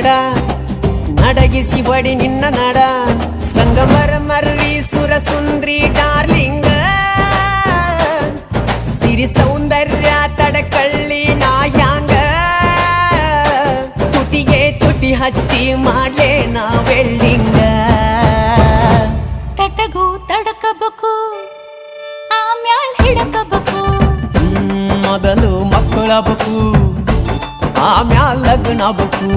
ತಡ ನಡಗಿಸಿ ಬಡಿ ನಿನ್ನ ನಡ ಸಂಗಮರ ಮರ್ರಿ ಸುರ ಸುಂದ್ರಿ ಡಾರ್ಲಿಂಗ ಸಿರಿ ಸೌಂದರ್ಯ ತಡಕಳ್ಳಿ ನಾಯಾಂಗ ತುಟಿಗೆ ತುಟಿ ಹಚ್ಚಿ ಮಾಡ್ಲೇ ನಾ ವೆಲ್ಡಿಂಗ ತಟಗೂ ತಡಕಬೇಕು ಆಮ್ಯಾಲ್ ಹಿಡಕಬೇಕು ಮೊದಲು ಮಕ್ಕಳಬೇಕು ಆಮ್ಯಾಲ್ ಲಗ್ನ ಬೇಕು